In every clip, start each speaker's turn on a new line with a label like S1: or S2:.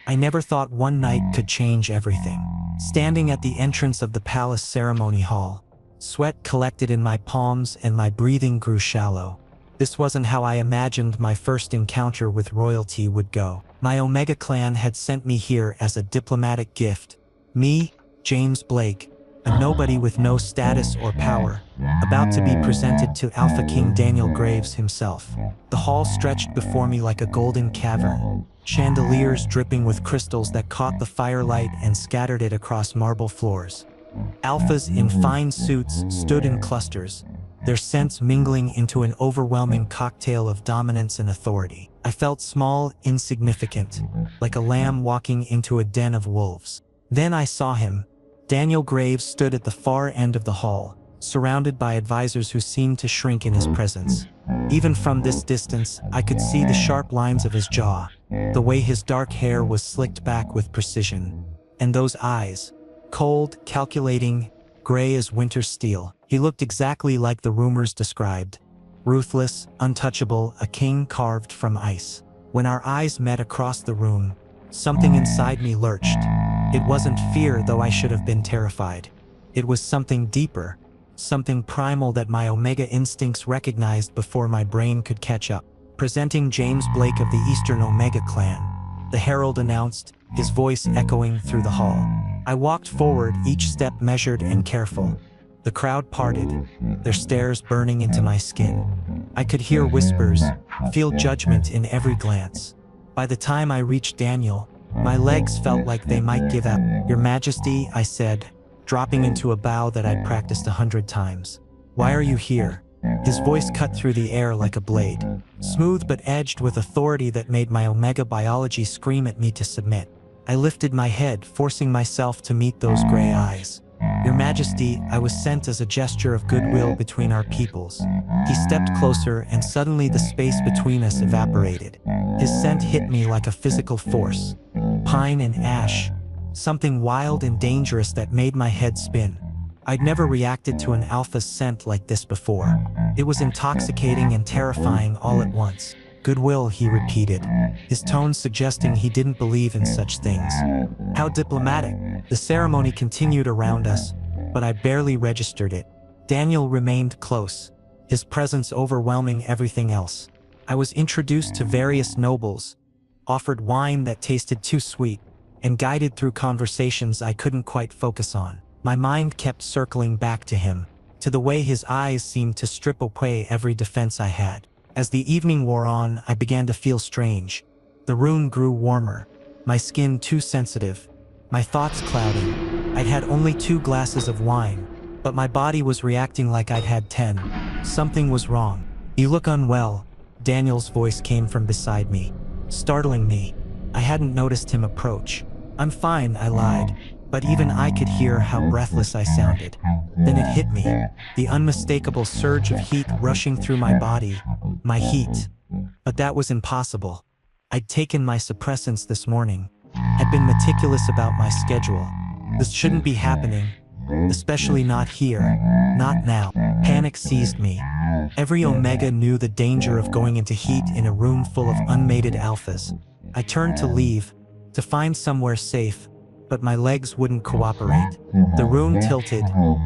S1: I never thought one night could change everything. Standing at the entrance of the palace ceremony hall, sweat collected in my palms and my breathing grew shallow. This wasn't how I imagined my first encounter with royalty would go. My Omega clan had sent me here as a diplomatic gift. Me, James Blake, a nobody with no status or power, about to be presented to Alpha King Daniel Graves himself. The hall stretched before me like a golden cavern, chandeliers dripping with crystals that caught the firelight and scattered it across marble floors. Alphas in fine suits stood in clusters, their scents mingling into an overwhelming cocktail of dominance and authority. I felt small, insignificant, like a lamb walking into a den of wolves. Then I saw him. Daniel Graves stood at the far end of the hall, surrounded by advisors who seemed to shrink in his presence. Even from this distance, I could see the sharp lines of his jaw, the way his dark hair was slicked back with precision. And those eyes, cold, calculating, gray as winter steel. He looked exactly like the rumors described. Ruthless, untouchable, a king carved from ice. When our eyes met across the room, something inside me lurched. It wasn't fear, though I should have been terrified. It was something deeper, something primal that my Omega instincts recognized before my brain could catch up. Presenting James Blake of the Eastern Omega clan, the herald announced, his voice echoing through the hall. I walked forward, each step measured and careful. The crowd parted, their stares burning into my skin. I could hear whispers, feel judgment in every glance. By the time I reached Daniel, my legs felt like they might give out. "Your Majesty," I said, dropping into a bow that I'd practiced 100 times. "Why are you here?" His voice cut through the air like a blade, smooth but edged with authority that made my Omega biology scream at me to submit. I lifted my head, forcing myself to meet those gray eyes. "Your Majesty, I was sent as a gesture of goodwill between our peoples." He stepped closer, and suddenly the space between us evaporated. His scent hit me like a physical force. Pine and ash. Something wild and dangerous that made my head spin. I'd never reacted to an alpha's scent like this before. It was intoxicating and terrifying all at once. "Goodwill," he repeated, his tone suggesting he didn't believe in such things. How diplomatic. The ceremony continued around us, but I barely registered it. Daniel remained close, his presence overwhelming everything else. I was introduced to various nobles, offered wine that tasted too sweet, and guided through conversations I couldn't quite focus on. My mind kept circling back to him, to the way his eyes seemed to strip away every defense I had. As the evening wore on, I began to feel strange. The room grew warmer, my skin too sensitive, my thoughts clouding. I'd had only 2 glasses of wine, but my body was reacting like I'd had 10. Something was wrong. "You look unwell," Daniel's voice came from beside me, startling me. I hadn't noticed him approach. "I'm fine," I lied, but even I could hear how breathless I sounded. Then it hit me, the unmistakable surge of heat rushing through my body, my heat. But that was impossible. I'd taken my suppressants this morning, had been meticulous about my schedule. This shouldn't be happening, especially not here, not now. Panic seized me. Every Omega knew the danger of going into heat in a room full of unmated alphas. I turned to leave, to find somewhere safe, but my legs wouldn't cooperate. The room tilted,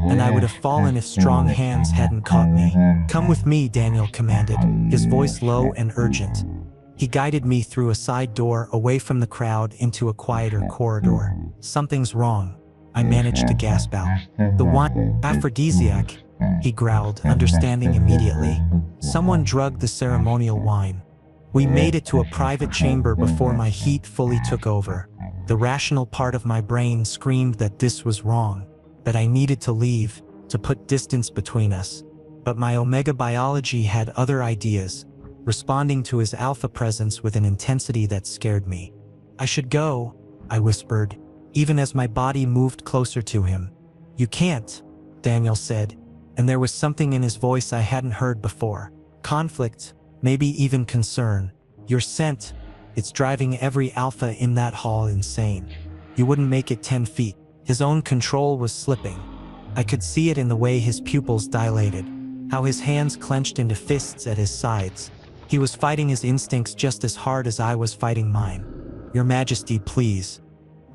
S1: and I would have fallen if strong hands hadn't caught me. "Come with me," Daniel commanded, his voice low and urgent. He guided me through a side door away from the crowd into a quieter corridor. "Something's wrong," I managed to gasp out. "The wine, aphrodisiac," he growled, understanding immediately. "Someone drugged the ceremonial wine." We made it to a private chamber before my heat fully took over. The rational part of my brain screamed that this was wrong, that I needed to leave, to put distance between us. But my Omega biology had other ideas, responding to his alpha presence with an intensity that scared me. "I should go," I whispered, even as my body moved closer to him. "You can't," Daniel said, and there was something in his voice I hadn't heard before. Conflict, maybe even concern. "Your scent, it's driving every alpha in that hall insane. You wouldn't make it 10 feet. His own control was slipping. I could see it in the way his pupils dilated, how his hands clenched into fists at his sides. He was fighting his instincts just as hard as I was fighting mine. "Your Majesty, please."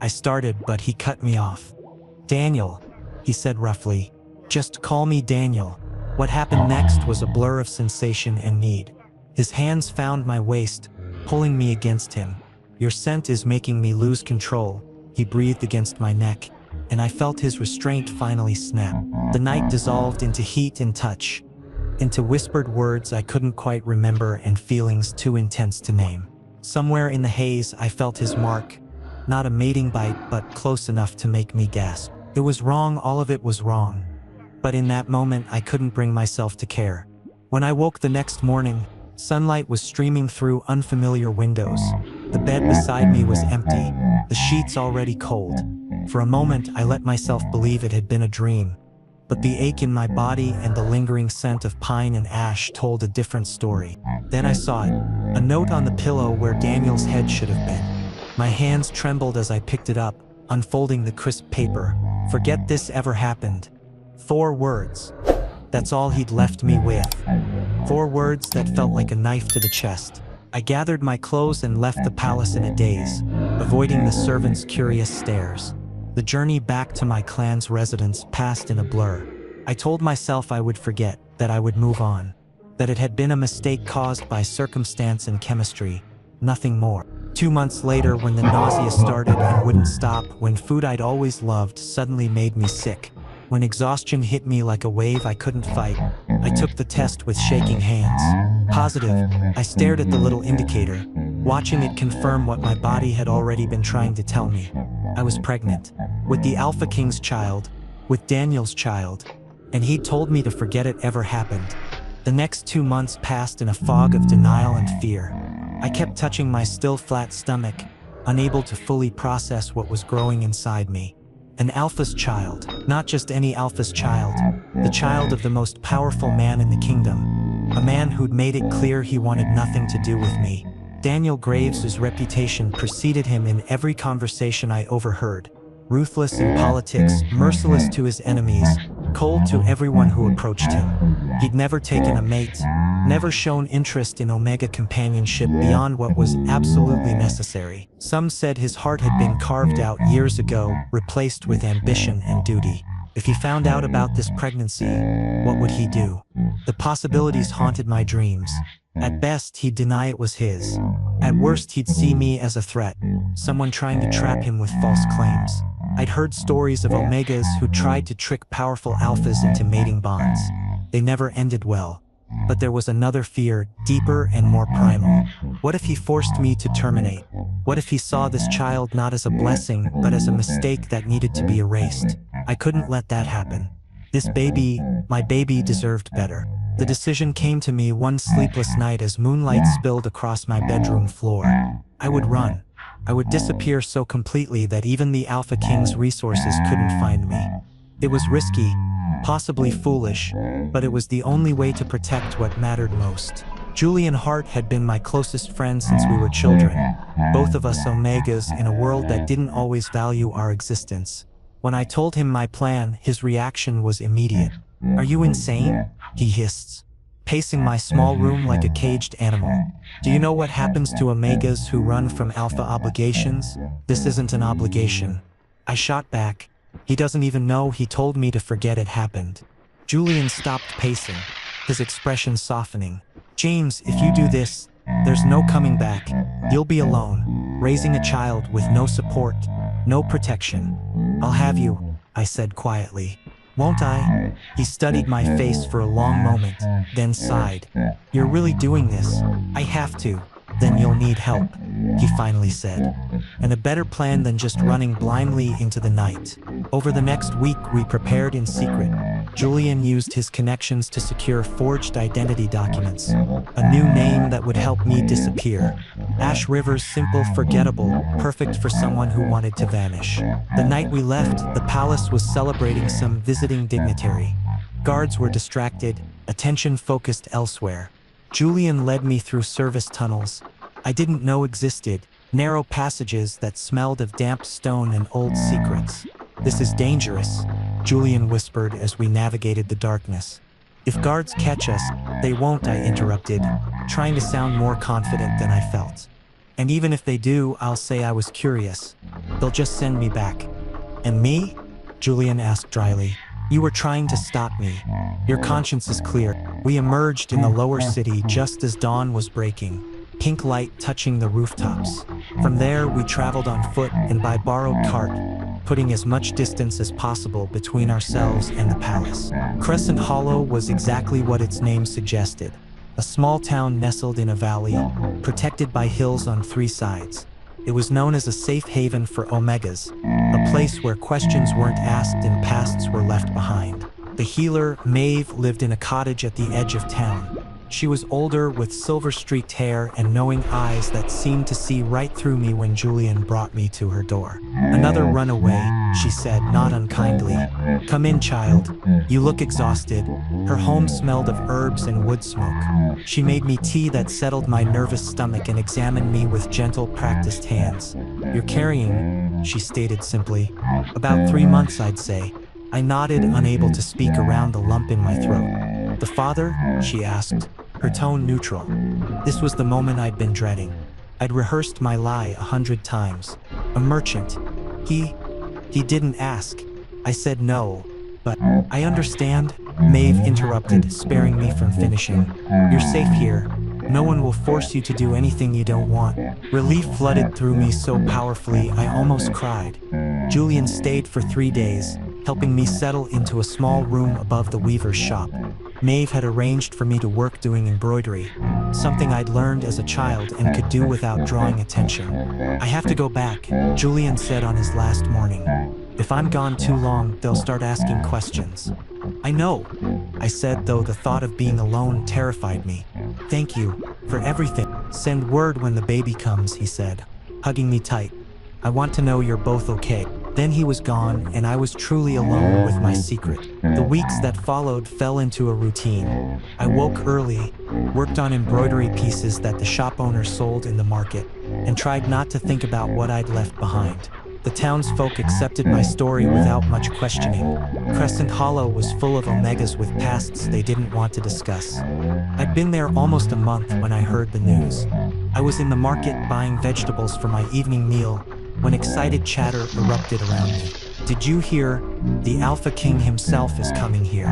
S1: I started, but he cut me off. "Daniel," he said roughly. "Just call me Daniel." What happened next was a blur of sensation and need. His hands found my waist, pulling me against him. "Your scent is making me lose control," he breathed against my neck, and I felt his restraint finally snap. The night dissolved into heat and touch, into whispered words I couldn't quite remember and feelings too intense to name. Somewhere in the haze I felt his mark, not a mating bite but close enough to make me gasp. It was wrong, all of it was wrong. But in that moment I couldn't bring myself to care. When I woke the next morning, sunlight was streaming through unfamiliar windows. The bed beside me was empty, the sheets already cold. For a moment I let myself believe it had been a dream. But the ache in my body and the lingering scent of pine and ash told a different story. Then I saw it, a note on the pillow where Daniel's head should have been. My hands trembled as I picked it up, unfolding the crisp paper. "Forget this ever happened." 4 words. That's all he'd left me with. 4 words that felt like a knife to the chest. I gathered my clothes and left the palace in a daze, avoiding the servants' curious stares. The journey back to my clan's residence passed in a blur. I told myself I would forget, that I would move on, that it had been a mistake caused by circumstance and chemistry, nothing more. 2 months later, when the nausea started and wouldn't stop, when food I'd always loved suddenly made me sick, when exhaustion hit me like a wave I couldn't fight, I took the test with shaking hands. Positive, I stared at the little indicator, watching it confirm what my body had already been trying to tell me. I was pregnant, with the Alpha King's child, with Daniel's child, and he'd told me to forget it ever happened. The next 2 months passed in a fog of denial and fear. I kept touching my still flat stomach, unable to fully process what was growing inside me. An Alpha's child, not just any Alpha's child, the child of the most powerful man in the kingdom, a man who'd made it clear he wanted nothing to do with me. Daniel Graves' reputation preceded him in every conversation I overheard. Ruthless in politics, merciless to his enemies, cold to everyone who approached him. He'd never taken a mate, never shown interest in Omega companionship beyond what was absolutely necessary. Some said his heart had been carved out years ago, replaced with ambition and duty. If he found out about this pregnancy, what would he do? The possibilities haunted my dreams. At best, he'd deny it was his. At worst, he'd see me as a threat, someone trying to trap him with false claims. I'd heard stories of Omegas who tried to trick powerful Alphas into mating bonds. They never ended well. But there was another fear, deeper and more primal. What if he forced me to terminate? What if he saw this child not as a blessing, but as a mistake that needed to be erased? I couldn't let that happen. This baby, my baby, deserved better. The decision came to me one sleepless night as moonlight spilled across my bedroom floor. I would run. I would disappear so completely that even the Alpha King's resources couldn't find me. It was risky, possibly foolish, but it was the only way to protect what mattered most. Julian Hart had been my closest friend since we were children, both of us Omegas in a world that didn't always value our existence. When I told him my plan, his reaction was immediate. "Are you insane?" he hissed, pacing my small room like a caged animal. "Do you know what happens to Omegas who run from Alpha obligations? This isn't an obligation." I shot back. "He doesn't even know he told me to forget it happened." Julian stopped pacing, his expression softening. "James, if you do this, there's no coming back. You'll be alone, raising a child with no support, no protection." "I'll have you," I said quietly. "Won't I?" He studied my face for a long moment, then sighed. "You're really doing this?" "I have to." "Then you'll need help," he finally said. "And a better plan than just running blindly into the night." Over the next week, we prepared in secret. Julian used his connections to secure forged identity documents, a new name that would help me disappear. Ash River's simple, forgettable, perfect for someone who wanted to vanish. The night we left, the palace was celebrating some visiting dignitary. Guards were distracted, attention focused elsewhere. Julian led me through service tunnels I didn't know existed, narrow passages that smelled of damp stone and old secrets. "This is dangerous," Julian whispered as we navigated the darkness. "If guards catch us, they won't," I interrupted, trying to sound more confident than I felt. And even if they do, I'll say I was curious. They'll just send me back. And me? Julian asked dryly. You were trying to stop me. Your conscience is clear. We emerged in the lower city just as dawn was breaking, pink light touching the rooftops. From there, we traveled on foot and by borrowed cart, putting as much distance as possible between ourselves and the palace. Crescent Hollow was exactly what its name suggested. A small town nestled in a valley, protected by hills on three sides. It was known as a safe haven for Omegas, a place where questions weren't asked and pasts were left behind. The healer, Maeve, lived in a cottage at the edge of town. She was older, with silver-streaked hair and knowing eyes that seemed to see right through me when Julian brought me to her door. Another runaway, she said, not unkindly. Come in, child. You look exhausted. Her home smelled of herbs and wood smoke. She made me tea that settled my nervous stomach and examined me with gentle, practiced hands. You're carrying, she stated simply. About 3 months, I'd say. I nodded, unable to speak around the lump in my throat. The father? She asked, her tone neutral. This was the moment I'd been dreading. I'd rehearsed my lie 100 times. A merchant. He didn't ask. I said no, but I understand, Maeve interrupted, sparing me from finishing. You're safe here. No one will force you to do anything you don't want. Relief flooded through me so powerfully I almost cried. Julian stayed for 3 days, helping me settle into a small room above the weaver's shop. Maeve had arranged for me to work doing embroidery, something I'd learned as a child and could do without drawing attention. I have to go back, Julian said on his last morning. If I'm gone too long, they'll start asking questions. I know, I said, though the thought of being alone terrified me. Thank you for everything. Send word when the baby comes, he said, hugging me tight. I want to know you're both okay. Then he was gone, and I was truly alone with my secret. The weeks that followed fell into a routine. I woke early, worked on embroidery pieces that the shop owner sold in the market, and tried not to think about what I'd left behind. The townsfolk accepted my story without much questioning. Crescent Hollow was full of Omegas with pasts they didn't want to discuss. I'd been there almost a month when I heard the news. I was in the market buying vegetables for my evening meal when excited chatter erupted around me. Did you hear? The Alpha King himself is coming here.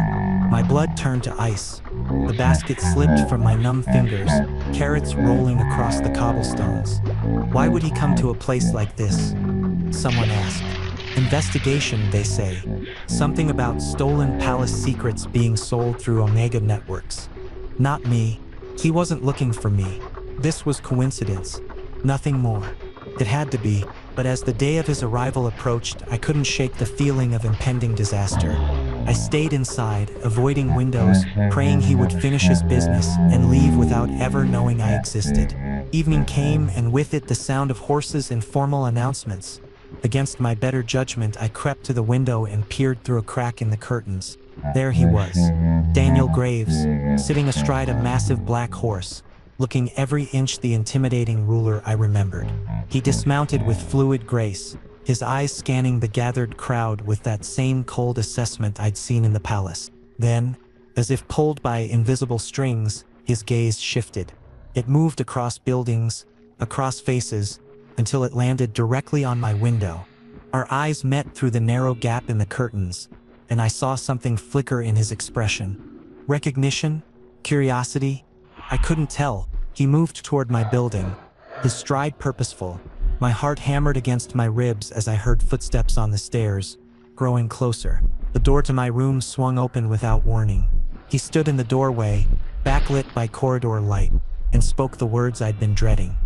S1: My blood turned to ice. The basket slipped from my numb fingers, carrots rolling across the cobblestones. Why would he come to a place like this? Someone asked. Investigation, they say. Something about stolen palace secrets being sold through Omega networks. Not me. He wasn't looking for me. This was coincidence. Nothing more. It had to be. But as the day of his arrival approached, I couldn't shake the feeling of impending disaster. I stayed inside, avoiding windows, praying he would finish his business and leave without ever knowing I existed. Evening came, and with it the sound of horses and formal announcements. Against my better judgment, I crept to the window and peered through a crack in the curtains. There he was, Daniel Graves, sitting astride a massive black horse, looking every inch the intimidating ruler I remembered. He dismounted with fluid grace, his eyes scanning the gathered crowd with that same cold assessment I'd seen in the palace. Then, as if pulled by invisible strings, his gaze shifted. It moved across buildings, across faces, until it landed directly on my window. Our eyes met through the narrow gap in the curtains, and I saw something flicker in his expression. Recognition? Curiosity? I couldn't tell. He moved toward my building, his stride purposeful. My heart hammered against my ribs as I heard footsteps on the stairs, growing closer. The door to my room swung open without warning. He stood in the doorway, backlit by corridor light, and spoke the words I'd been dreading.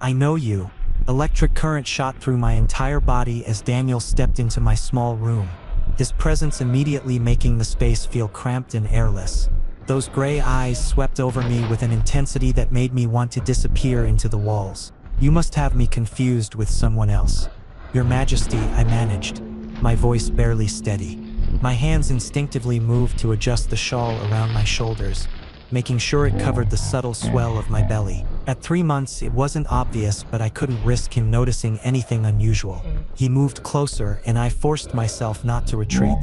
S1: I know you. Electric current shot through my entire body as Daniel stepped into my small room, his presence immediately making the space feel cramped and airless. Those gray eyes swept over me with an intensity that made me want to disappear into the walls. You must have me confused with someone else. Your Majesty, I managed, my voice barely steady. My hands instinctively moved to adjust the shawl around my shoulders, making sure it covered the subtle swell of my belly. At 3 months, it wasn't obvious, but I couldn't risk him noticing anything unusual. He moved closer, and I forced myself not to retreat.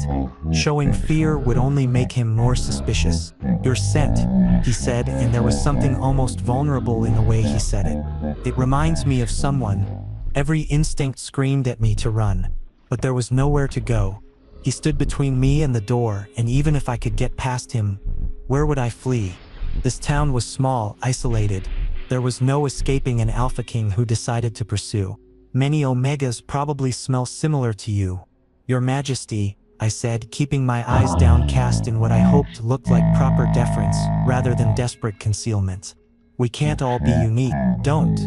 S1: Showing fear would only make him more suspicious. "Your scent," he said, and there was something almost vulnerable in the way he said it. "It reminds me of someone." Every instinct screamed at me to run, but there was nowhere to go. He stood between me and the door, and even if I could get past him, where would I flee? This town was small, isolated. There was no escaping an Alpha King who decided to pursue. "Many Omegas probably smell similar to you, Your Majesty," I said, keeping my eyes downcast in what I hoped looked like proper deference rather than desperate concealment. "We can't all be unique." "Don't,"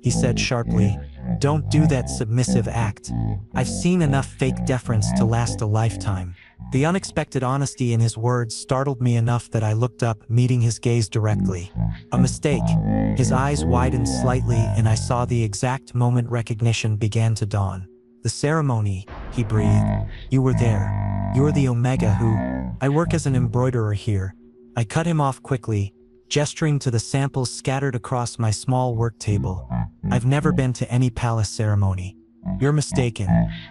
S1: he said sharply. "Don't do that submissive act. I've seen enough fake deference to last a lifetime." The unexpected honesty in his words startled me enough that I looked up, meeting his gaze directly. "A mistake." His eyes widened slightly, and I saw the exact moment recognition began to dawn. "The ceremony," he breathed. "You were there. You're the Omega who—" "I work as an embroiderer here." I cut him off quickly, gesturing to the samples scattered across my small work table. "I've never been to any palace ceremony." "You're mistaken."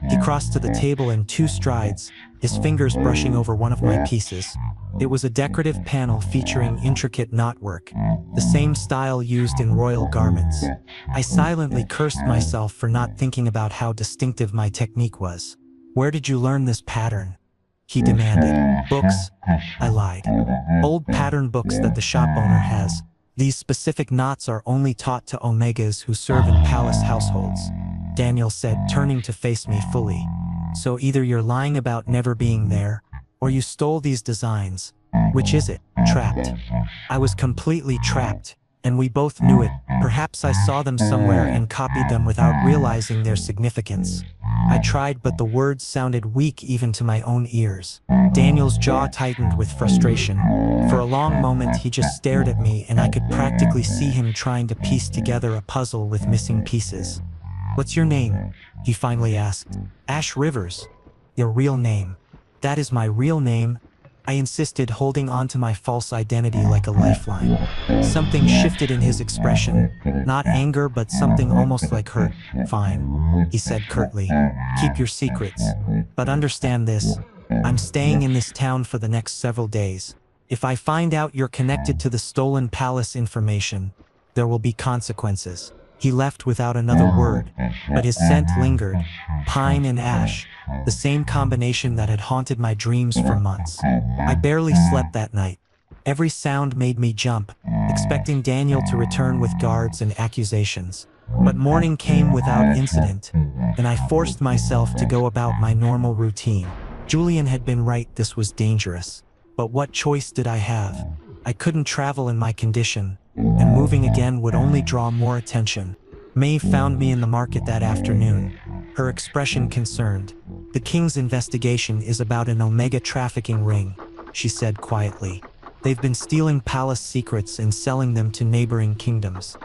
S1: He crossed to the table in 2 strides, his fingers brushing over one of my pieces. It was a decorative panel featuring intricate knotwork, the same style used in royal garments. I silently cursed myself for not thinking about how distinctive my technique was. "Where did you learn this pattern?" he demanded. "Books," I lied. "Old pattern books that the shop owner has. These specific knots are only taught to Omegas who serve in palace households," Daniel said, turning to face me fully. "So either you're lying about never being there, or you stole these designs. Which is it?" "Trapped." I was completely trapped, and we both knew it. Perhaps I saw them somewhere and copied them without realizing their significance. I tried, but the words sounded weak even to my own ears. Daniel's jaw tightened with frustration. For a long moment he just stared at me, and I could practically see him trying to piece together a puzzle with missing pieces. "What's your name?" he finally asked. "Ash Rivers." "Your real name?" "That is my real name," I insisted, holding on to my false identity like a lifeline. Something shifted in his expression, not anger but something almost like hurt. "Fine," he said curtly. "Keep your secrets. But understand this, I'm staying in this town for the next several days. If I find out you're connected to the stolen palace information, there will be consequences." He left without another word, but his scent lingered. Pine and ash, the same combination that had haunted my dreams for months. I barely slept that night. Every sound made me jump, expecting Daniel to return with guards and accusations. But morning came without incident, and I forced myself to go about my normal routine. Julian had been right, this was dangerous. But what choice did I have? I couldn't travel in my condition, and moving again would only draw more attention. Maeve found me in the market that afternoon, her expression concerned. "The king's investigation is about an Omega trafficking ring," she said quietly. "They've been stealing palace secrets and selling them to neighboring kingdoms.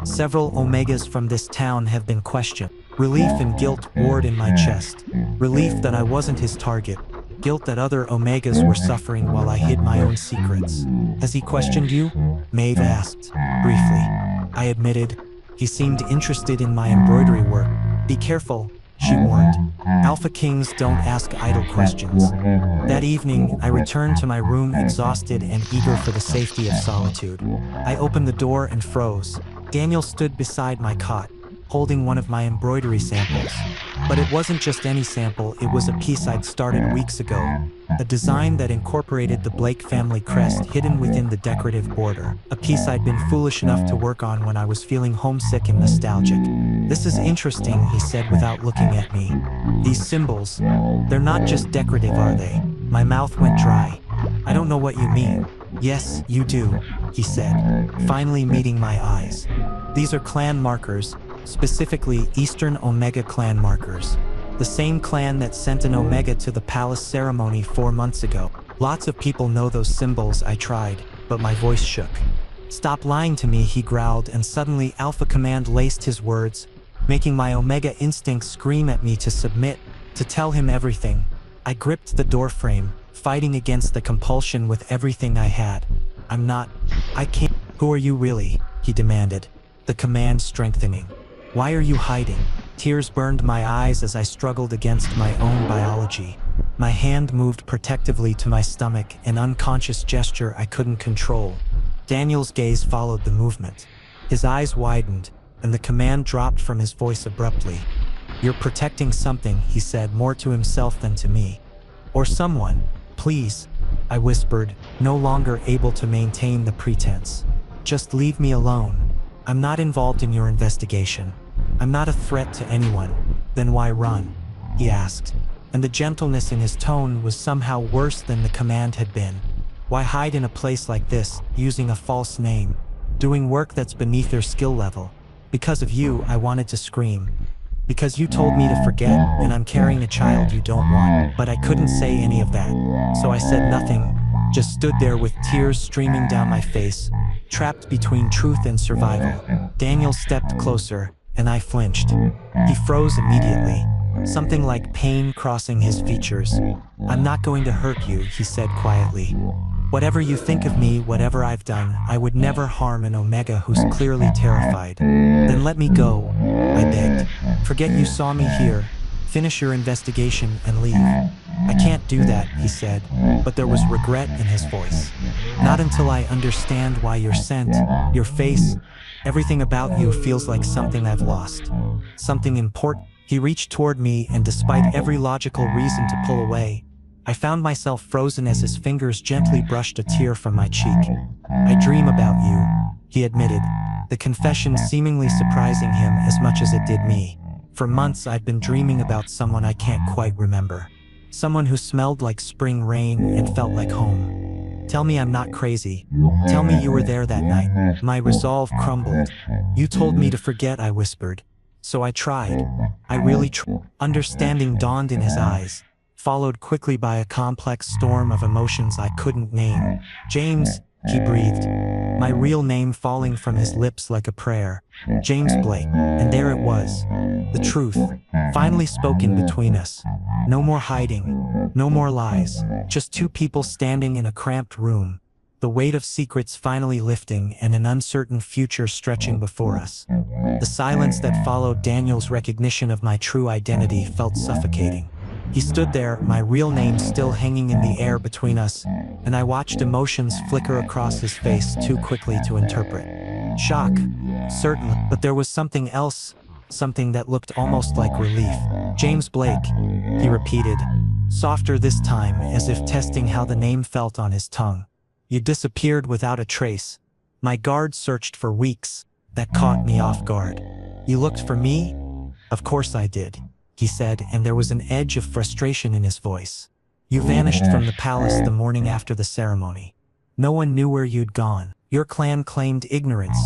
S1: Several Omegas from this town have been questioned." Relief and guilt warred in my chest. Relief that I wasn't his target. Guilt that other Omegas were suffering while I hid my own secrets. "Has he questioned you?" Maeve asked, briefly. I admitted. "He seemed interested in my embroidery work." "Be careful," she warned. "Alpha Kings don't ask idle questions." That evening, I returned to my room exhausted and eager for the safety of solitude. I opened the door and froze. Daniel stood beside my cot, holding one of my embroidery samples. But it wasn't just any sample, it was a piece I'd started weeks ago. A design that incorporated the Blake family crest hidden within the decorative border. A piece I'd been foolish enough to work on when I was feeling homesick and nostalgic. "This is interesting," he said without looking at me. "These symbols, they're not just decorative, are they?" My mouth went dry. "I don't know what you mean." "Yes, you do," he said, finally meeting my eyes. "These are clan markers, specifically Eastern Omega clan markers. The same clan that sent an Omega to the palace ceremony 4 months ago. Lots of people know those symbols." I tried, but my voice shook. "Stop lying to me," he growled, and suddenly Alpha Command laced his words, making my Omega instinct scream at me to submit, to tell him everything. I gripped the doorframe, fighting against the compulsion with everything I had. I can't." "Who are you really?" he demanded. the command strengthening. Why are you hiding? Tears burned my eyes as I struggled against my own biology. My hand moved protectively to my stomach, an unconscious gesture I couldn't control. Daniel's gaze followed the movement. His eyes widened, and the command dropped from his voice abruptly. You're protecting something, he said, more to himself than to me. Or someone. Please, I whispered, no longer able to maintain the pretense. Just leave me alone. I'm not involved in your investigation. I'm not a threat to anyone. Then why run? He asked, and the gentleness in his tone was somehow worse than the command had been. Why hide in a place like this, using a false name, doing work that's beneath your skill level? Because of you, I wanted to scream. Because you told me to forget, and I'm carrying a child you don't want. But I couldn't say any of that. So I said nothing, just stood there with tears streaming down my face, trapped between truth and survival. Daniel stepped closer, and I flinched. He froze immediately, something like pain crossing his features. I'm not going to hurt you, he said quietly. Whatever you think of me, whatever I've done, I would never harm an Omega who's clearly terrified. Then let me go, I begged. Forget you saw me here. Finish your investigation and leave. I can't do that, he said, but there was regret in his voice. Not until I understand why you're sent, your face, everything about you feels like something I've lost. Something important. He reached toward me, and despite every logical reason to pull away, I found myself frozen as his fingers gently brushed a tear from my cheek. I dream about you, he admitted, the confession seemingly surprising him as much as it did me. For months I'd been dreaming about someone I can't quite remember. Someone who smelled like spring rain and felt like home. Tell me I'm not crazy. Tell me you were there that night. My resolve crumbled. You told me to forget, I whispered. So I tried. I really tried. Understanding dawned in his eyes, followed quickly by a complex storm of emotions I couldn't name. James, he breathed, my real name falling from his lips like a prayer. James Blake. And there it was. The truth, finally spoken between us. No more hiding, no more lies, just two people standing in a cramped room, the weight of secrets finally lifting and an uncertain future stretching before us. The silence that followed Daniel's recognition of my true identity felt suffocating. He stood there, my real name still hanging in the air between us, and I watched emotions flicker across his face too quickly to interpret. Shock, certainly, but there was something else, something that looked almost like relief. James Blake, he repeated, softer this time, as if testing how the name felt on his tongue. You disappeared without a trace. My guard searched for weeks. That caught me off guard. You looked for me? Of course I did, he said, and there was an edge of frustration in his voice. You vanished from the palace the morning after the ceremony. No one knew where you'd gone. Your clan claimed ignorance,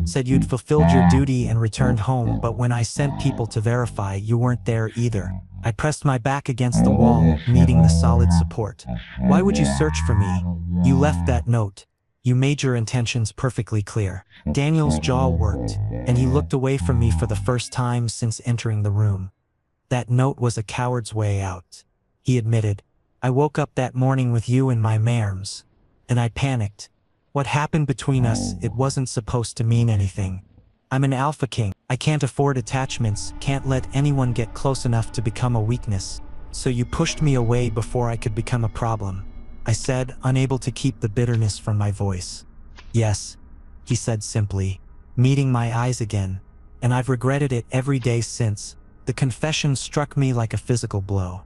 S1: said you'd fulfilled your duty and returned home, but when I sent people to verify, you weren't there either. I pressed my back against the wall, needing the solid support. Why would you search for me? You left that note. You made your intentions perfectly clear. Daniel's jaw worked, and he looked away from me for the first time since entering the room. That note was a coward's way out, he admitted. I woke up that morning with you in my arms, and I panicked. What happened between us, it wasn't supposed to mean anything. I'm an alpha king. I can't afford attachments, can't let anyone get close enough to become a weakness. So you pushed me away before I could become a problem, I said, unable to keep the bitterness from my voice. Yes, he said simply, meeting my eyes again, and I've regretted it every day since. The confession struck me like a physical blow.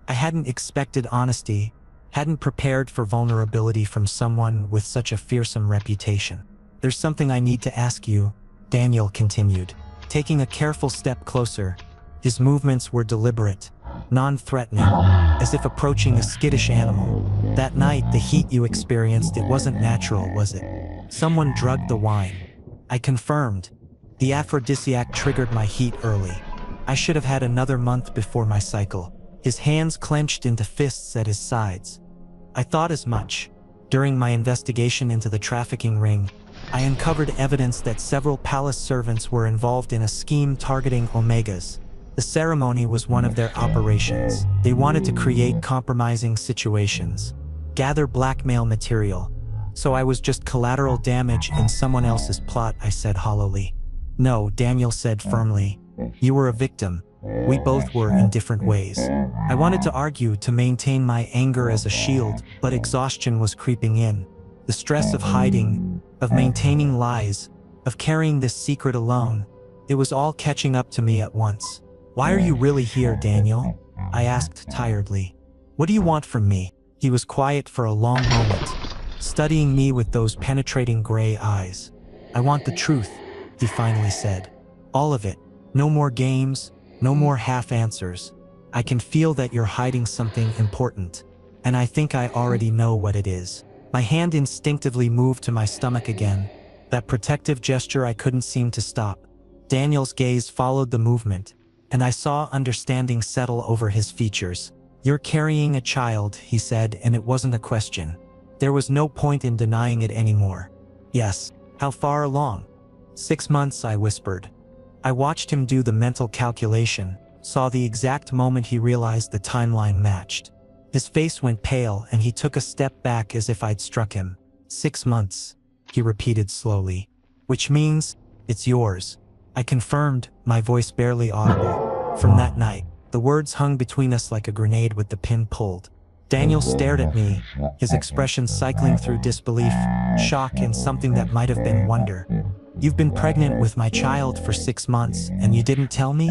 S1: I hadn't expected honesty, hadn't prepared for vulnerability from someone with such a fearsome reputation. There's something I need to ask you, Daniel continued, taking a careful step closer. His movements were deliberate, non-threatening, as if approaching a skittish animal. That night, the heat you experienced, it wasn't natural, was it? Someone drugged the wine. I confirmed. The aphrodisiac triggered my heat early. I should have had another month before my cycle. His hands clenched into fists at his sides. I thought as much. During my investigation into the trafficking ring, I uncovered evidence that several palace servants were involved in a scheme targeting Omegas. The ceremony was one of their operations. They wanted to create compromising situations, gather blackmail material. So I was just collateral damage in someone else's plot, I said hollowly. No, Daniel said firmly. You were a victim. We both were in different ways. I wanted to argue to maintain my anger as a shield, but exhaustion was creeping in. The stress of hiding, of maintaining lies, of carrying this secret alone. It was all catching up to me at once. Why are you really here, Daniel? I asked tiredly. What do you want from me? He was quiet for a long moment, studying me with those penetrating gray eyes. I want the truth, he finally said. All of it. No more games, no more half answers. I can feel that you're hiding something important, and I think I already know what it is. My hand instinctively moved to my stomach again, that protective gesture I couldn't seem to stop. Daniel's gaze followed the movement, and I saw understanding settle over his features. You're carrying a child, he said, and it wasn't a question. There was no point in denying it anymore. Yes. How far along? 6 months, I whispered. I watched him do the mental calculation, saw the exact moment he realized the timeline matched. His face went pale and he took a step back as if I'd struck him. 6 months, he repeated slowly. Which means, it's yours. I confirmed, my voice barely audible. From that night, the words hung between us like a grenade with the pin pulled. Daniel stared at me, his expression cycling through disbelief, shock, and something that might have been wonder. You've been pregnant with my child for 6 months, and you didn't tell me?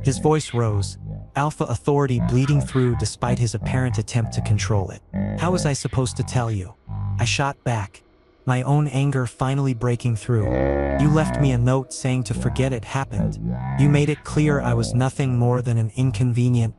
S1: His voice rose, alpha authority bleeding through despite his apparent attempt to control it. How was I supposed to tell you? I shot back, my own anger finally breaking through. You left me a note saying to forget it happened. You made it clear I was nothing more than an inconvenient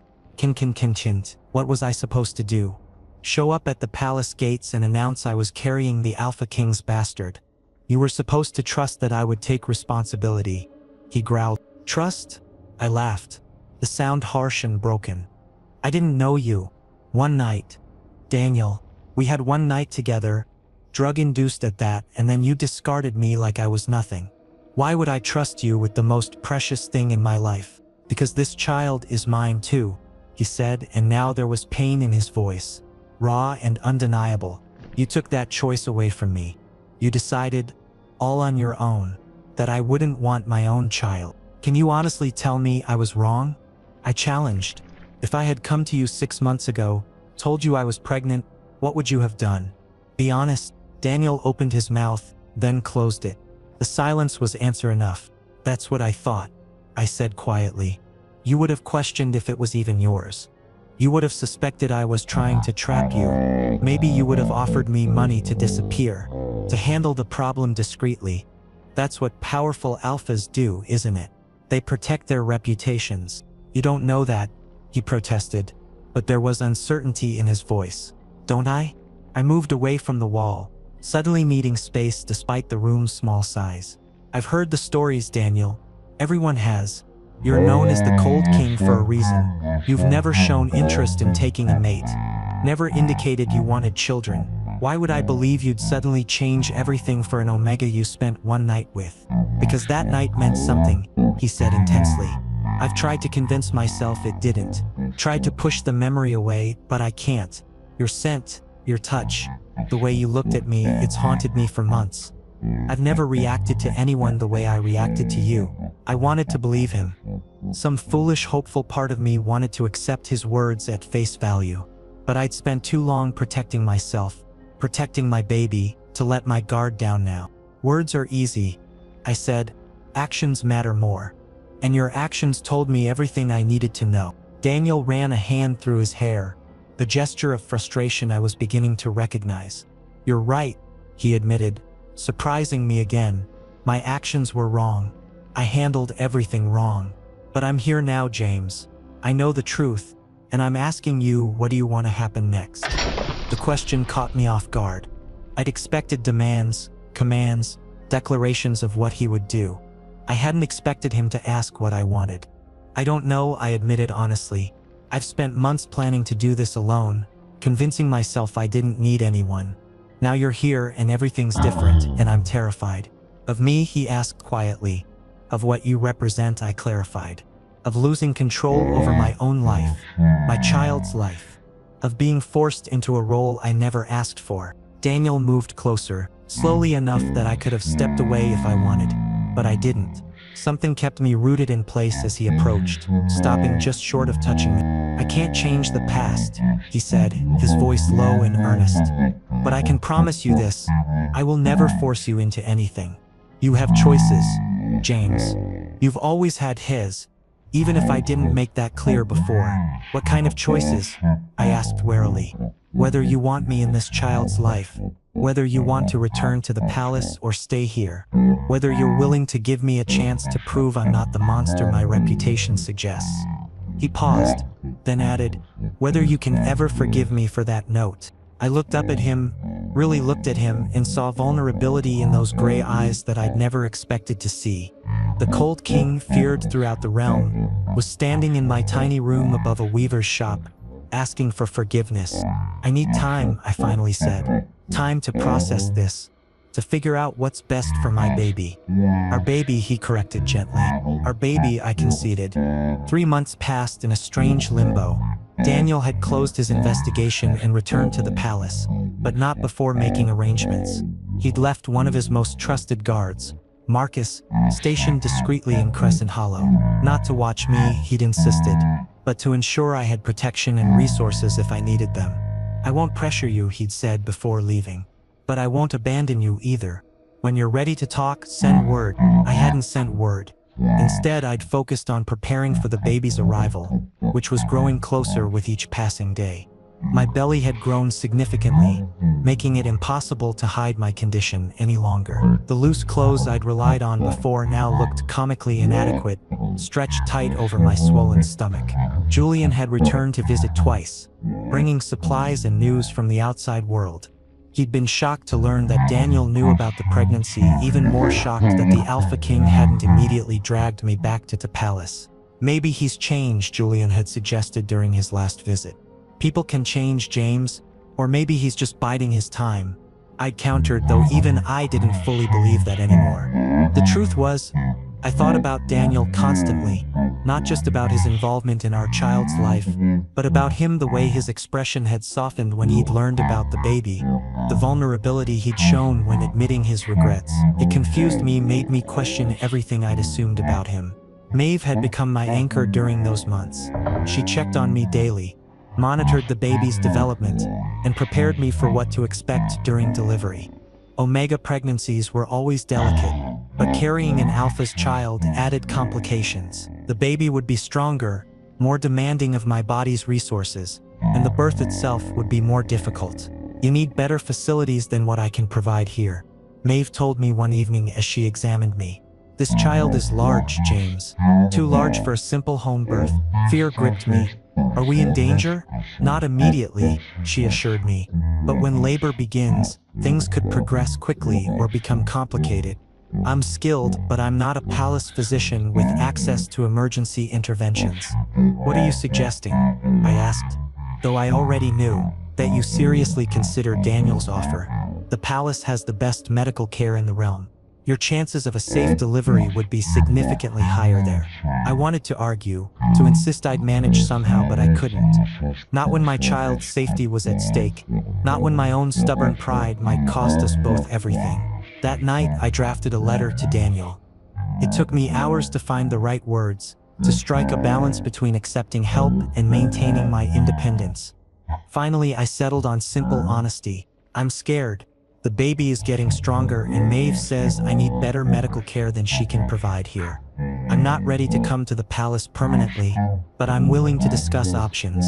S1: What was I supposed to do? Show up at the palace gates and announce I was carrying the Alpha King's bastard? You were supposed to trust that I would take responsibility. He growled. Trust? I laughed, the sound harsh and broken. I didn't know you. One night. Daniel, we had one night together, drug-induced at that, and then you discarded me like I was nothing. Why would I trust you with the most precious thing in my life? Because this child is mine too, he said, and now there was pain in his voice, raw and undeniable. You took that choice away from me. You decided, all on your own, that I wouldn't want my own child. Can you honestly tell me I was wrong? I challenged. If I had come to you 6 months ago, told you I was pregnant, what would you have done? Be honest. Daniel opened his mouth, then closed it. The silence was answer enough. That's what I thought, I said quietly. You would have questioned if it was even yours. You would have suspected I was trying to trap you. Maybe you would have offered me money to disappear, to handle the problem discreetly. That's what powerful alphas do, isn't it? They protect their reputations. You don't know that, he protested, but there was uncertainty in his voice. Don't I? I moved away from the wall, suddenly needing space despite the room's small size. I've heard the stories, Daniel. Everyone has. You're known as the Cold King for a reason. You've never shown interest in taking a mate. Never indicated you wanted children. Why would I believe you'd suddenly change everything for an Omega you spent one night with? Because that night meant something, he said intensely. I've tried to convince myself it didn't. Tried to push the memory away, but I can't. Your scent, your touch, the way you looked at me, it's haunted me for months. I've never reacted to anyone the way I reacted to you. I wanted to believe him. Some foolish, hopeful part of me wanted to accept his words at face value. But I'd spent too long protecting myself, protecting my baby, to let my guard down now. Words are easy, I said. Actions matter more. And your actions told me everything I needed to know. Daniel ran a hand through his hair, the gesture of frustration I was beginning to recognize. You're right, he admitted, surprising me again. My actions were wrong. I handled everything wrong. But I'm here now, James. I know the truth, and I'm asking you, what do you want to happen next? The question caught me off guard. I'd expected demands, commands, declarations of what he would do. I hadn't expected him to ask what I wanted. I don't know, I admitted honestly. I've spent months planning to do this alone, convincing myself I didn't need anyone. Now you're here and everything's different, and I'm terrified. Of me, he asked quietly. Of what you represent, I clarified. Of losing control over my own life, my child's life. Of being forced into a role I never asked for. Daniel moved closer, slowly enough that I could have stepped away if I wanted, but I didn't. Something kept me rooted in place as he approached, stopping just short of touching me. "I can't change the past," he said, his voice low and earnest. "But I can promise you this, I will never force you into anything. You have choices, James. You've always had his, even if I didn't make that clear before." "What kind of choices?" I asked warily. "Whether you want me in this child's life, whether you want to return to the palace or stay here, whether you're willing to give me a chance to prove I'm not the monster my reputation suggests." He paused, then added, "Whether you can ever forgive me for that note." I looked up at him, really looked at him, and saw vulnerability in those gray eyes that I'd never expected to see. The cold king, feared throughout the realm, was standing in my tiny room above a weaver's shop, asking for forgiveness. "I need time," I finally said. "Time to process this, to figure out what's best for my baby." "Our baby," he corrected gently. "Our baby," I conceded. 3 months passed in a strange limbo. Daniel had closed his investigation and returned to the palace, but not before making arrangements. He'd left one of his most trusted guards, Marcus, stationed discreetly in Crescent Hollow. Not to watch me, he'd insisted, but to ensure I had protection and resources if I needed them. "I won't pressure you," he'd said before leaving. "But I won't abandon you either. When you're ready to talk, send word." I hadn't sent word. Instead, I'd focused on preparing for the baby's arrival, which was growing closer with each passing day. My belly had grown significantly, making it impossible to hide my condition any longer. The loose clothes I'd relied on before now looked comically inadequate, stretched tight over my swollen stomach. Julian had returned to visit twice, bringing supplies and news from the outside world. He'd been shocked to learn that Daniel knew about the pregnancy, even more shocked that the Alpha King hadn't immediately dragged me back to the palace. "Maybe he's changed," Julian had suggested during his last visit. "People can change, James, or maybe he's just biding his time." I countered, though even I didn't fully believe that anymore. The truth was, I thought about Daniel constantly, not just about his involvement in our child's life, but about him, the way his expression had softened when he'd learned about the baby, the vulnerability he'd shown when admitting his regrets. It confused me, made me question everything I'd assumed about him. Maeve had become my anchor during those months. She checked on me daily, monitored the baby's development, and prepared me for what to expect during delivery. Omega pregnancies were always delicate, but carrying an alpha's child added complications. The baby would be stronger, more demanding of my body's resources, and the birth itself would be more difficult. "You need better facilities than what I can provide here," Maeve told me one evening as she examined me. "This child is large, James. Too large for a simple home birth." Fear gripped me. "Are we in danger?" "Not immediately," she assured me. "But when labor begins, things could progress quickly or become complicated. I'm skilled, but I'm not a palace physician with access to emergency interventions." "What are you suggesting?" I asked, though I already knew that you seriously considered Daniel's offer. "The palace has the best medical care in the realm. Your chances of a safe delivery would be significantly higher there." I wanted to argue, to insist I'd manage somehow, but I couldn't. Not when my child's safety was at stake, not when my own stubborn pride might cost us both everything. That night, I drafted a letter to Daniel. It took me hours to find the right words, to strike a balance between accepting help and maintaining my independence. Finally, I settled on simple honesty. "I'm scared. The baby is getting stronger, and Maeve says I need better medical care than she can provide here. I'm not ready to come to the palace permanently, but I'm willing to discuss options.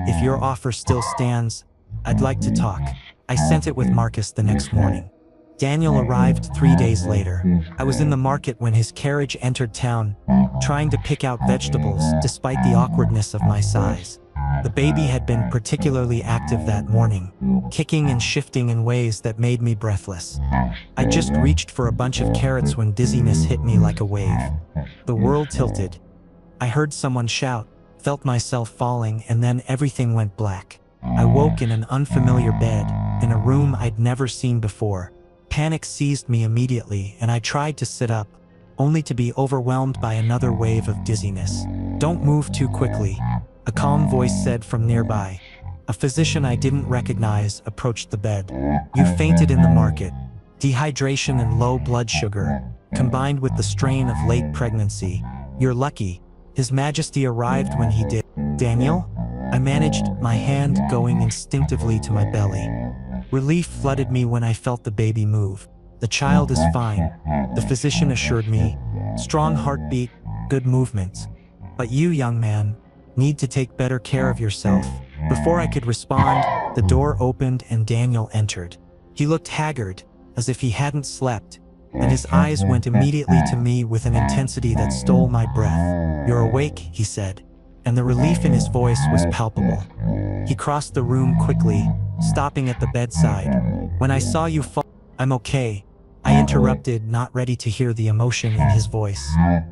S1: If your offer still stands, I'd like to talk." I sent it with Marcus the next morning. Daniel arrived 3 days later. I was in the market when his carriage entered town, trying to pick out vegetables despite the awkwardness of my size. The baby had been particularly active that morning, kicking and shifting in ways that made me breathless. I just reached for a bunch of carrots when dizziness hit me like a wave. The world tilted. I heard someone shout, felt myself falling, and then everything went black. I woke in an unfamiliar bed, in a room I'd never seen before. Panic seized me immediately, and I tried to sit up, only to be overwhelmed by another wave of dizziness. "Don't move too quickly," a calm voice said from nearby. A physician I didn't recognize approached the bed. "You fainted in the market. Dehydration and low blood sugar," combined with the strain of late pregnancy. You're lucky. His Majesty arrived when he did. Daniel? I managed, my hand going instinctively to my belly. Relief flooded me when I felt the baby move. The child is fine, the physician assured me. Strong heartbeat, good movements. But you, young man, need to take better care of yourself. Before I could respond, the door opened and Daniel entered. He looked haggard, as if he hadn't slept, and his eyes went immediately to me with an intensity that stole my breath. You're awake, he said, and the relief in his voice was palpable. He crossed the room quickly, stopping at the bedside. When I saw you fall, I'm okay, I interrupted, not ready to hear the emotion in his voice.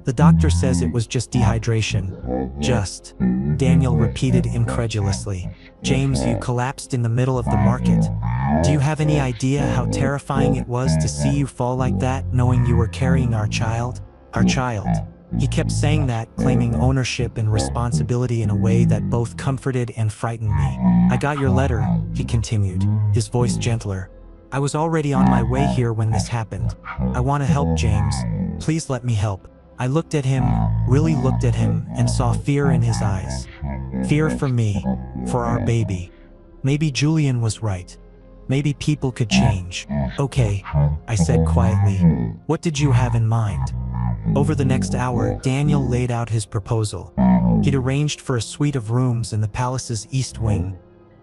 S1: The doctor says it was just dehydration. Just, Daniel repeated incredulously. James, you collapsed in the middle of the market. Do you have any idea how terrifying it was to see you fall like that, knowing you were carrying our child? Our child. He kept saying that, claiming ownership and responsibility in a way that both comforted and frightened me. I got your letter, he continued, his voice gentler. I was already on my way here when this happened. I want to help, James. Please let me help. I looked at him, really looked at him, and saw fear in his eyes. Fear for me, for our baby. Maybe Julian was right. Maybe people could change. Okay, I said quietly. What did you have in mind? Over the next hour, Daniel laid out his proposal. He'd arranged for a suite of rooms in the palace's east wing,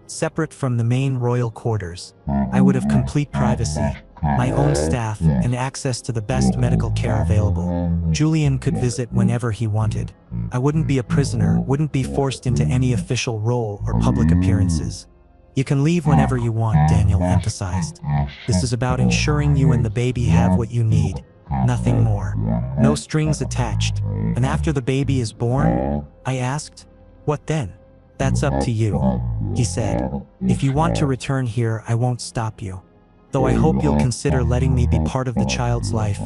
S1: separate from the main royal quarters. I would have complete privacy, my own staff, and access to the best medical care available. Julian could visit whenever he wanted. I wouldn't be a prisoner, wouldn't be forced into any official role or public appearances. You can leave whenever you want, Daniel emphasized. This is about ensuring you and the baby have what you need, nothing more. No strings attached. And after the baby is born? I asked. What then? That's up to you, he said. If you want to return here, I won't stop you. Though I hope you'll consider letting me be part of the child's life,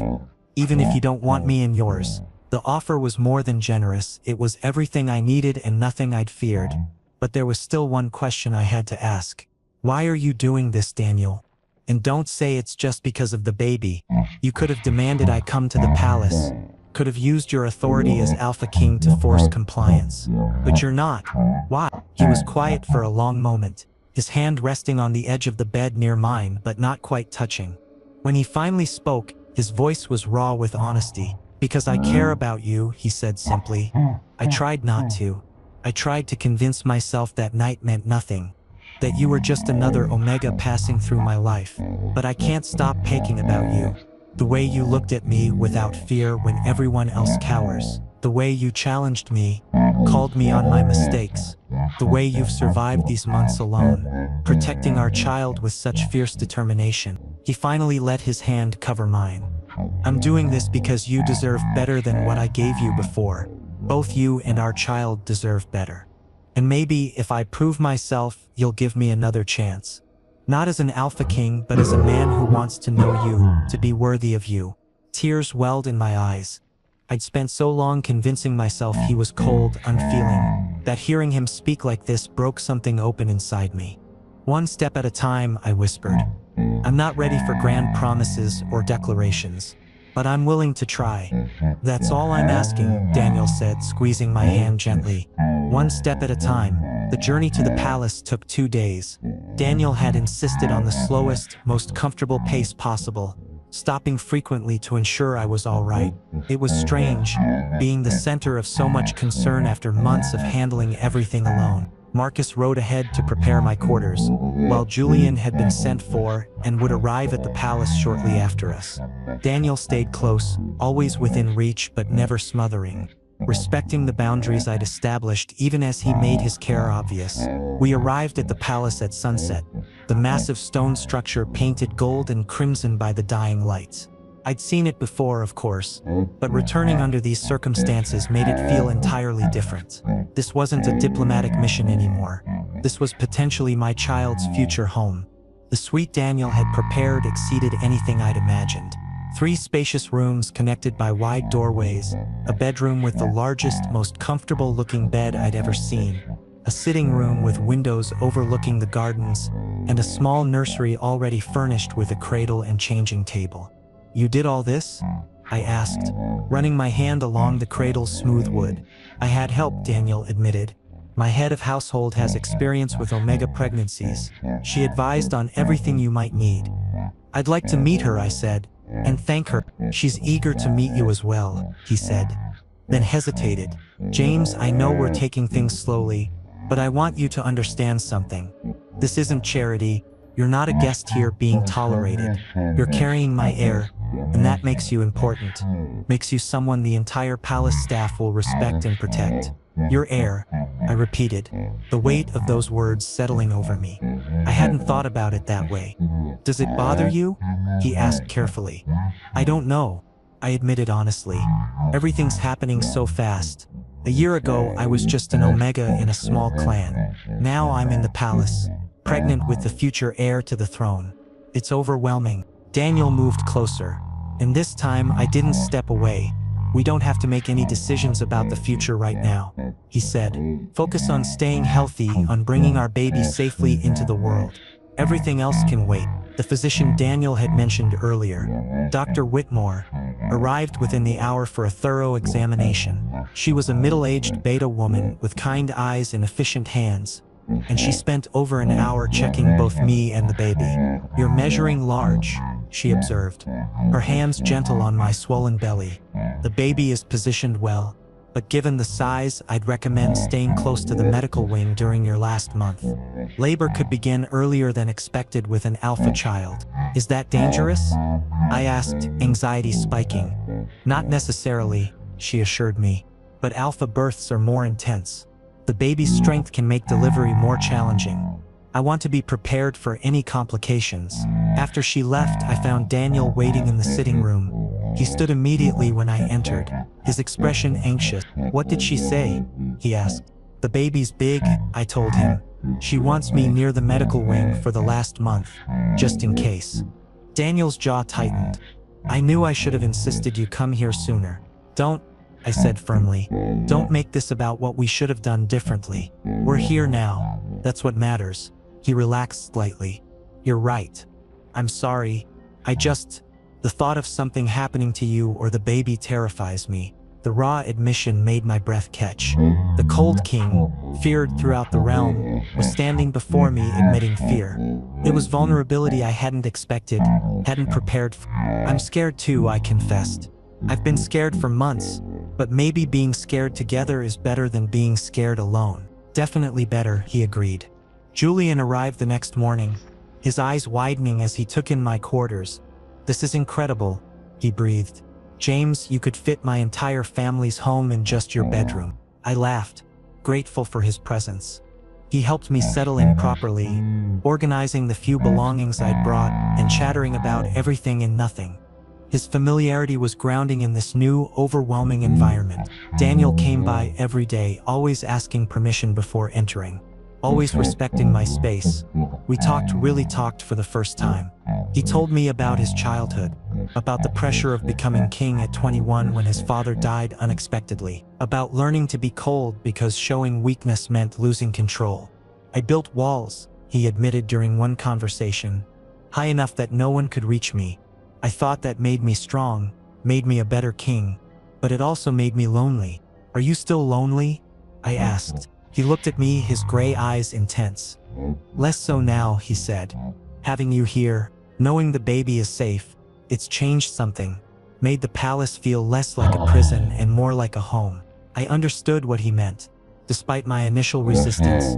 S1: even if you don't want me in yours. The offer was more than generous. It was everything I needed and nothing I'd feared. But there was still one question I had to ask. Why are you doing this, Daniel? And don't say it's just because of the baby. You could have demanded I come to the palace. Could have used your authority as Alpha King to force compliance. But you're not. Why? He was quiet for a long moment, his hand resting on the edge of the bed near mine, but not quite touching. When he finally spoke, his voice was raw with honesty. Because I care about you, he said simply. I tried not to. I tried to convince myself that night meant nothing, that you were just another Omega passing through my life. But I can't stop thinking about you. The way you looked at me without fear when everyone else cowers. The way you challenged me, called me on my mistakes. The way you've survived these months alone, protecting our child with such fierce determination. He finally let his hand cover mine. I'm doing this because you deserve better than what I gave you before. Both you and our child deserve better. And maybe if I prove myself, you'll give me another chance. Not as an Alpha King, but as a man who wants to know you, to be worthy of you. Tears welled in my eyes. I'd spent so long convincing myself he was cold, unfeeling, that hearing him speak like this broke something open inside me. One step at a time, I whispered. I'm not ready for grand promises or declarations, but I'm willing to try. That's all I'm asking, Daniel said, squeezing my hand gently. One step at a time. The journey to the palace took 2 days. Daniel had insisted on the slowest, most comfortable pace possible, stopping frequently to ensure I was all right. It was strange, being the center of so much concern after months of handling everything alone. Marcus rode ahead to prepare my quarters, while Julian had been sent for and would arrive at the palace shortly after us. Daniel stayed close, always within reach but never smothering, respecting the boundaries I'd established even as he made his care obvious. We arrived at the palace at sunset, the massive stone structure painted gold and crimson by the dying lights. I'd seen it before, of course, but returning under these circumstances made it feel entirely different. This wasn't a diplomatic mission anymore. This was potentially my child's future home. The suite Daniel had prepared exceeded anything I'd imagined. 3 spacious rooms connected by wide doorways, a bedroom with the largest, most comfortable-looking bed I'd ever seen, a sitting room with windows overlooking the gardens, and a small nursery already furnished with a cradle and changing table. You did all this? I asked, running my hand along the cradle's smooth wood. I had help, Daniel admitted. My head of household has experience with omega pregnancies. She advised on everything you might need. I'd like to meet her, I said, and thank her. She's eager to meet you as well, he said, then hesitated. James, I know we're taking things slowly, but I want you to understand something. This isn't charity. You're not a guest here being tolerated. You're carrying my heir, and that makes you important. Makes you someone the entire palace staff will respect and protect. Your heir, I repeated, the weight of those words settling over me. I hadn't thought about it that way. Does it bother you? He asked carefully. I don't know, I admitted honestly. Everything's happening so fast. A year ago, I was just an omega in a small clan. Now I'm in the palace, pregnant with the future heir to the throne. It's overwhelming. Daniel moved closer, and this time I didn't step away. We don't have to make any decisions about the future right now, he said. Focus on staying healthy, on bringing our baby safely into the world. Everything else can wait. The physician Daniel had mentioned earlier, Dr. Whitmore, arrived within the hour for a thorough examination. She was a middle-aged beta woman with kind eyes and efficient hands, and she spent over an hour checking both me and the baby. You're measuring large, she observed, her hands gentle on my swollen belly. The baby is positioned well, but given the size, I'd recommend staying close to the medical wing during your last month. Labor could begin earlier than expected with an alpha child. Is that dangerous? I asked, anxiety spiking. Not necessarily, she assured me, but alpha births are more intense. The baby's strength can make delivery more challenging. I want to be prepared for any complications. After she left, I found Daniel waiting in the sitting room. He stood immediately when I entered, his expression anxious. What did she say? He asked. The baby's big, I told him. She wants me near the medical wing for the last month, just in case. Daniel's jaw tightened. I knew I should have insisted you come here sooner. Don't, I said firmly. Don't make this about what we should have done differently. We're here now. That's what matters. He relaxed slightly. You're right. I'm sorry. The thought of something happening to you or the baby terrifies me. The raw admission made my breath catch. The Cold King, feared throughout the realm, was standing before me admitting fear. It was vulnerability I hadn't expected, hadn't prepared for. I'm scared too, I confessed. I've been scared for months, but maybe being scared together is better than being scared alone. Definitely better, he agreed. Julian arrived the next morning, his eyes widening as he took in my quarters. This is incredible, he breathed. James, you could fit my entire family's home in just your bedroom. I laughed, grateful for his presence. He helped me settle in properly, organizing the few belongings I'd brought and chattering about everything and nothing. His familiarity was grounding in this new, overwhelming environment. Daniel came by every day, always asking permission before entering, always respecting my space. We really talked for the first time. He told me about his childhood, about the pressure of becoming king at 21 when his father died unexpectedly, about learning to be cold because showing weakness meant losing control. I built walls, he admitted during one conversation, high enough that no one could reach me. I thought that made me strong, made me a better king, but it also made me lonely. Are you still lonely? I asked. He looked at me, his gray eyes intense. Less so now, he said. Having you here, knowing the baby is safe, it's changed something, made the palace feel less like a prison and more like a home. I understood what he meant. Despite my initial resistance,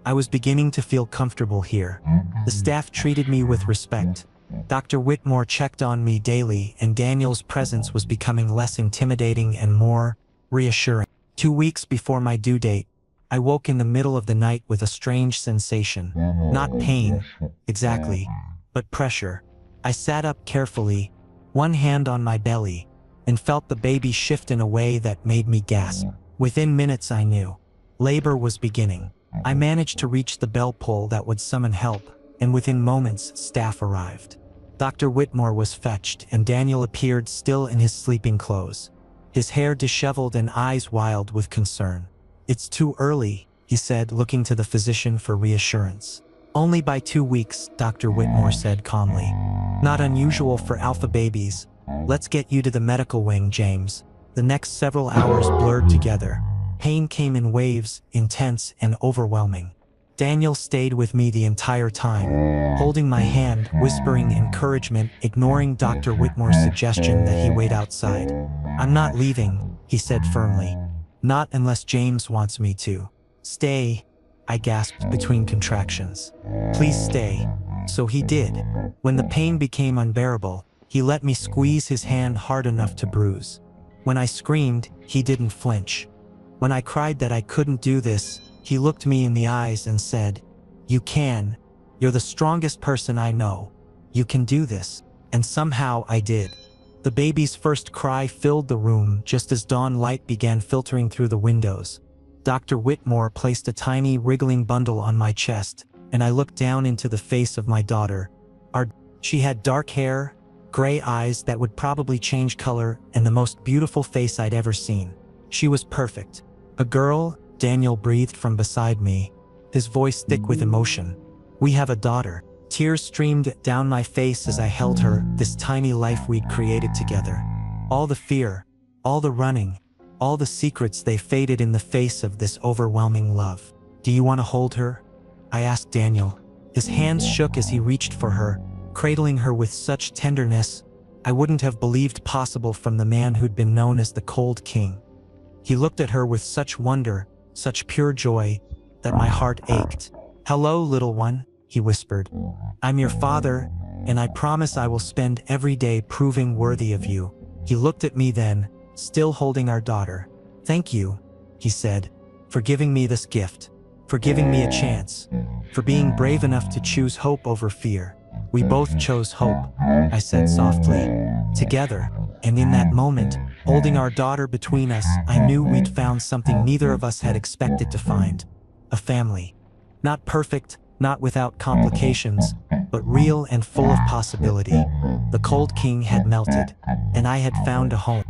S1: I was beginning to feel comfortable here. The staff treated me with respect. Dr. Whitmore checked on me daily, and Daniel's presence was becoming less intimidating and more reassuring. 2 weeks before my due date, I woke in the middle of the night with a strange sensation. Not pain, exactly, but pressure. I sat up carefully, one hand on my belly, and felt the baby shift in a way that made me gasp. Within minutes I knew. Labor was beginning. I managed to reach the bell pull that would summon help, and within moments staff arrived. Dr. Whitmore was fetched, and Daniel appeared still in his sleeping clothes, his hair disheveled and eyes wild with concern. It's too early, he said, looking to the physician for reassurance. Only by 2 weeks, Dr. Whitmore said calmly. Not unusual for alpha babies, Let's get you to the medical wing, James. The next several hours blurred together. Pain came in waves, intense and overwhelming. Daniel stayed with me the entire time, holding my hand, whispering encouragement, ignoring Dr. Whitmore's suggestion that he wait outside. "I'm not leaving," he said firmly. "Not unless James wants me to." "Stay," I gasped between contractions. "Please stay." So he did. When the pain became unbearable, he let me squeeze his hand hard enough to bruise. When I screamed, he didn't flinch. When I cried that I couldn't do this, he looked me in the eyes and said, "You can. You're the strongest person I know. You can do this." And somehow I did. The baby's first cry filled the room just as dawn light began filtering through the windows. Dr. Whitmore placed a tiny, wriggling bundle on my chest, and I looked down into the face of my daughter. She had dark hair, gray eyes that would probably change color, and the most beautiful face I'd ever seen. She was perfect. "A girl," Daniel breathed from beside me, his voice thick with emotion. "We have a daughter." Tears streamed down my face as I held her, this tiny life we'd created together. All the fear, all the running, all the secrets, they faded in the face of this overwhelming love. "Do you want to hold her?" I asked Daniel. His hands shook as he reached for her, cradling her with such tenderness I wouldn't have believed possible from the man who'd been known as the Cold King. He looked at her with such wonder, such pure joy, that my heart ached. "Hello, little one," he whispered. "I'm your father, and I promise I will spend every day proving worthy of you." He looked at me then, still holding our daughter. "Thank you," he said, "for giving me this gift, for giving me a chance, for being brave enough to choose hope over fear." "We both chose hope," I said softly, "together." And in that moment, holding our daughter between us, I knew we'd found something neither of us had expected to find. A family. Not perfect, not without complications, but real and full of possibility. The Cold King had melted, and I had found a home.